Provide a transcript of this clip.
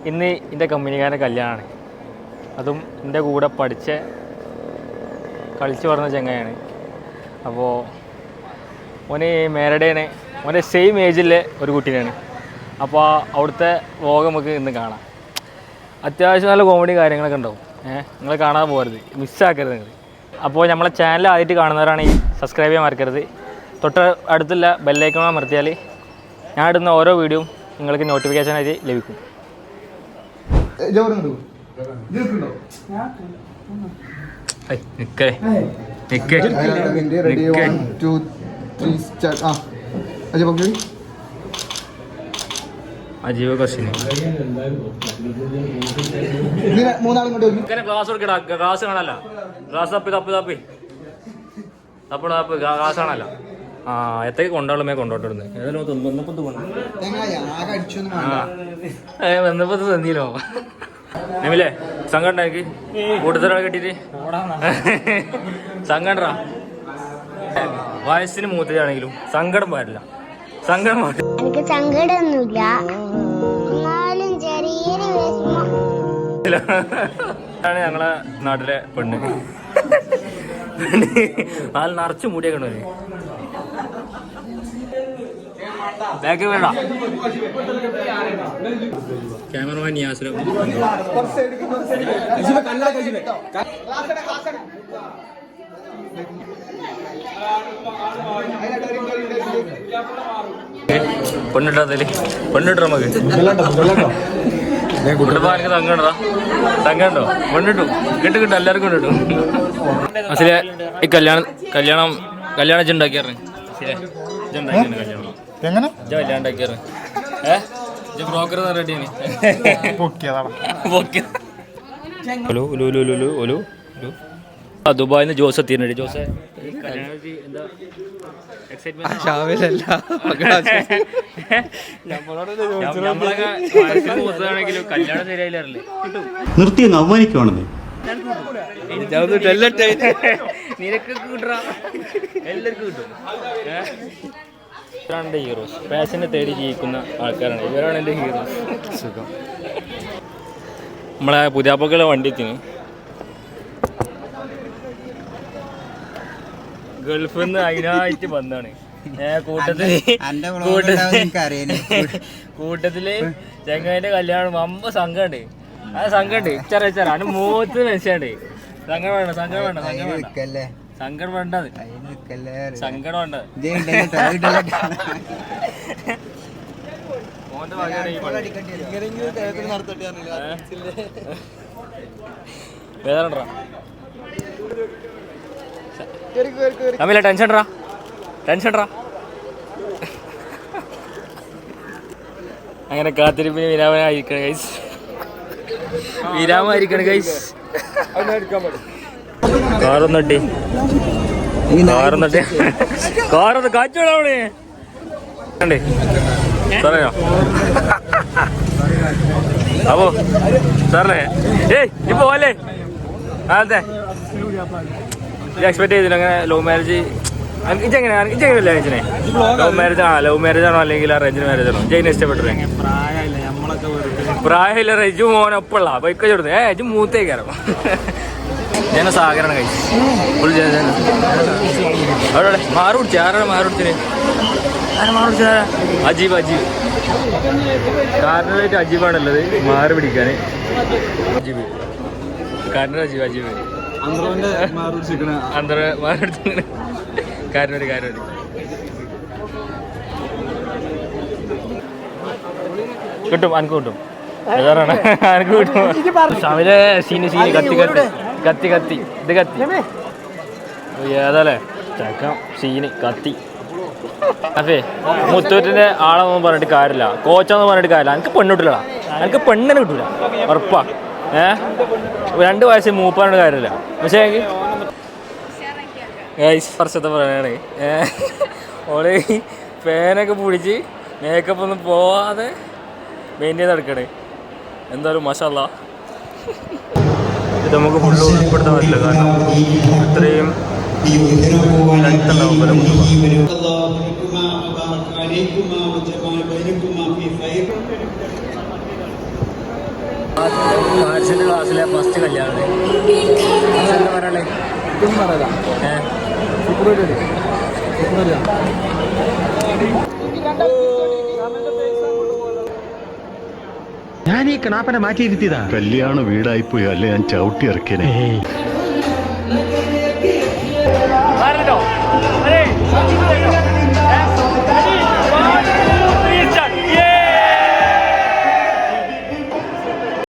ഇന്ന് എൻ്റെ കമ്പനിക്കാരൻ്റെ കല്യാണമാണ്. അതും എൻ്റെ കൂടെ കളിച്ച് പറഞ്ഞ ചങ്ങയാണ്. അപ്പോൾ ഓന് മാരീഡാണ്. ഓൻ്റെ സെയിം ഏജിലെ ഒരു കുട്ടീനാണ്. അപ്പോൾ അവിടുത്തെ വ്ലോഗ് നമുക്ക് ഇന്ന് കാണാം. അത്യാവശ്യം നല്ല കോമഡി കാര്യങ്ങളൊക്കെ ഉണ്ടാവും. നിങ്ങൾ കാണാതെ പോകരുത്, മിസ്സാക്കരുത് നിങ്ങൾ. അപ്പോൾ നമ്മളെ ചാനൽ ആദ്യമായിട്ട് കാണുന്നവരാണെങ്കിൽ സബ്സ്ക്രൈബ് ചെയ്യാൻ മറക്കരുത്. തൊട്ട് അടുത്തുള്ള ബെല്ലൈക്കൺ അമർത്തിയാൽ ഞാൻ ഇടുന്ന ഓരോ വീഡിയോയും നിങ്ങൾക്ക് നോട്ടിഫിക്കേഷനായിട്ട് ലഭിക്കും. അജീവ ക്വസ്റ്റ്യൻ ഗ്ലാസ് കൊടുക്കടാ. ഗ്ലാസ് കാണല്ല. ഗ്ലാസ് തപ്പി ഗ്ലാസ് കാണല്ല. ആ എത്തേക്ക് കൊണ്ടോളമേ കൊണ്ടോട്ടിരുന്നു. ഏതായാലും വന്നപ്പോ തന്നീലോ നിമിലേ സങ്കട എനിക്ക് കൂട്ടത്തിലൊക്കെ കെട്ടിട്ട് സങ്കട. വയസ്സിന് മൂത്തതാണെങ്കിലും സങ്കടം പാടില്ല. സങ്കടം എനിക്ക് സങ്കടമൊന്നുമില്ല. ഞങ്ങളെ നാട്ടിലെ പെണ്ണ് നാല് നിറച്ച് മൂടിയൊക്കെ ഉണ്ടോ ബാക്ക് വേണ്ട. ക്യാമറമാൻ നിയാസിലും പെണ്ണിട്ടതില് പെണ്ണിട്ടോ നമുക്ക് കുടുംബാർക്ക് തങ്കണ്ടാ തങ്കണ്ടോ പെണ്ണിട്ടു കിട്ടും എല്ലാവർക്കും കിട്ടും. അസിലെ ഈ കല്യാണം ഉണ്ടാക്കിയാറ് കല്യാണം എങ്ങനെ ഉണ്ടാക്കിയാറ് ബ്രോക്കർ റെഡിയാണ്. ദുബായിൽ നിന്ന് ജോസ് എത്തിയിട്ടുണ്ട്. ജോസ് എന്താ കല്യാണം ശരിയായില്ലേ നിർത്തി അവമാനിക്കുവാണെന്ന് നിനക്ക് കിട്ടാ എല്ലാവർക്കും കിട്ടും. ഇവരാണ് എൻ്റെ ഹീറോസ്. പാഷനെ തേടി ജീവിക്കുന്ന ആൾക്കാരാണ്. ഇവരാണ് എൻ്റെ ഹീറോസ്. സുഖം. നമ്മളെ പുതിയാപ്പക്കളെ വണ്ടിത്തിന് ഗൾഫിൽ നിന്ന് അതിനായിട്ട് വന്നാണ്. കൂട്ടത്തില് ചെങ്ങായിന്റെ കല്യാണം വമ്പ സംഘമുണ്ട്. ആ സംഘമുണ്ട് ഇച്ചറ അതിന് മൂത്ത് മനസ്സിലുണ്ട്. സങ്കടം വേണ്ട സങ്കടം വേണ്ട സങ്കടം വേണ്ടത് സങ്കടം വേണ്ട. വേദനണ്ടാ തമ്മില ടെൻഷൻറാ അങ്ങനെ കാത്തിരിപ്പിന് വിരാമമായിരിക്കണം ഗൈസ്. വിരാമമായിരിക്കണം ഗൈസ്. കാറൊന്നട്ടി കാറൊന്ന് കാച്ചോളാവണേ കണ്ടേ സാറേയോ അപ്പോ സാറേ ഇപ്പൊ പോലെ അതെ എക്സ്പെക്ട് ചെയ്തില്ല. അങ്ങനെ ലവ് മാരേജ് ഇച്ചെങ്ങനെയല്ലേ അയച്ചനെ? ലവ് മാരേജ് ആണോ അല്ലെങ്കിൽ അറേഞ്ച് മാരേജ് ആണോ ജയിന് ഇഷ്ടപ്പെട്ടത്? പ്രായമില്ല റെജു മോനൊപ്പുള്ള ബൈക്ക് ചോടുന്നത് ഇജ് മൂത്തേക്കാരോ ജനസാഗരാണ് കഴിച്ചു ഫുൾ അവിടെ മാറി പിടിച്ച ആരാണ് മാറി പിടിച്ചത്? അജീബ് കാരണമായിട്ട് അജീബാണുള്ളത് മാറി പിടിക്കാൻ. അജീബ് കാരണം അജീബ് കാരണവര് കിട്ടും. അനക്ക് കിട്ടും. ഏതാറാണ് അനക്ക് കിട്ടും. ഷാമിലെ സീന് കത്തി ഇത് കത്തി ഏതാല്ലേ ചക്കം സീന് കത്തി. അതെ മുത്തൂറ്റിന്റെ ആളെന്നൊന്നും പറഞ്ഞിട്ട് കാര്യമില്ല, കോച്ചാന്ന് പറഞ്ഞിട്ട് കാര്യമില്ല. എനിക്ക് പെണ്ണിട്ടില്ല, എനിക്ക് പെണ്ണിനെ കിട്ടൂല ഉറപ്പാ. 2 വയസ്സ് മൂപ്പാനോട് കാര്യമില്ല. പക്ഷേ വർഷത്തെ പറയണേ ഓള് ഫാനൊക്കെ പിടിച്ച് മേക്കപ്പ് ഒന്നും പോവാതെ മെയിൻ ചെയ്ത് നടക്കണേ. എന്തായാലും മാഷാല്ലാ ഇത് നമുക്ക് ഫുള്ള് ഉൾപ്പെടുത്താൻ പറ്റില്ല. കാരണം ഇത്രയും ഫാർസിന്റെ ക്ലാസ്സിലെ ഫസ്റ്റ് കല്യാണം എന്താ പറയണേ? ഞാൻ ഈ കണാപ്പനെ മാറ്റിയിരുത്തിയതാ. കല്യാണ വീടായിപ്പോയി, അല്ലെ ഞാൻ ചവിട്ടി ഇറക്കിയനെ.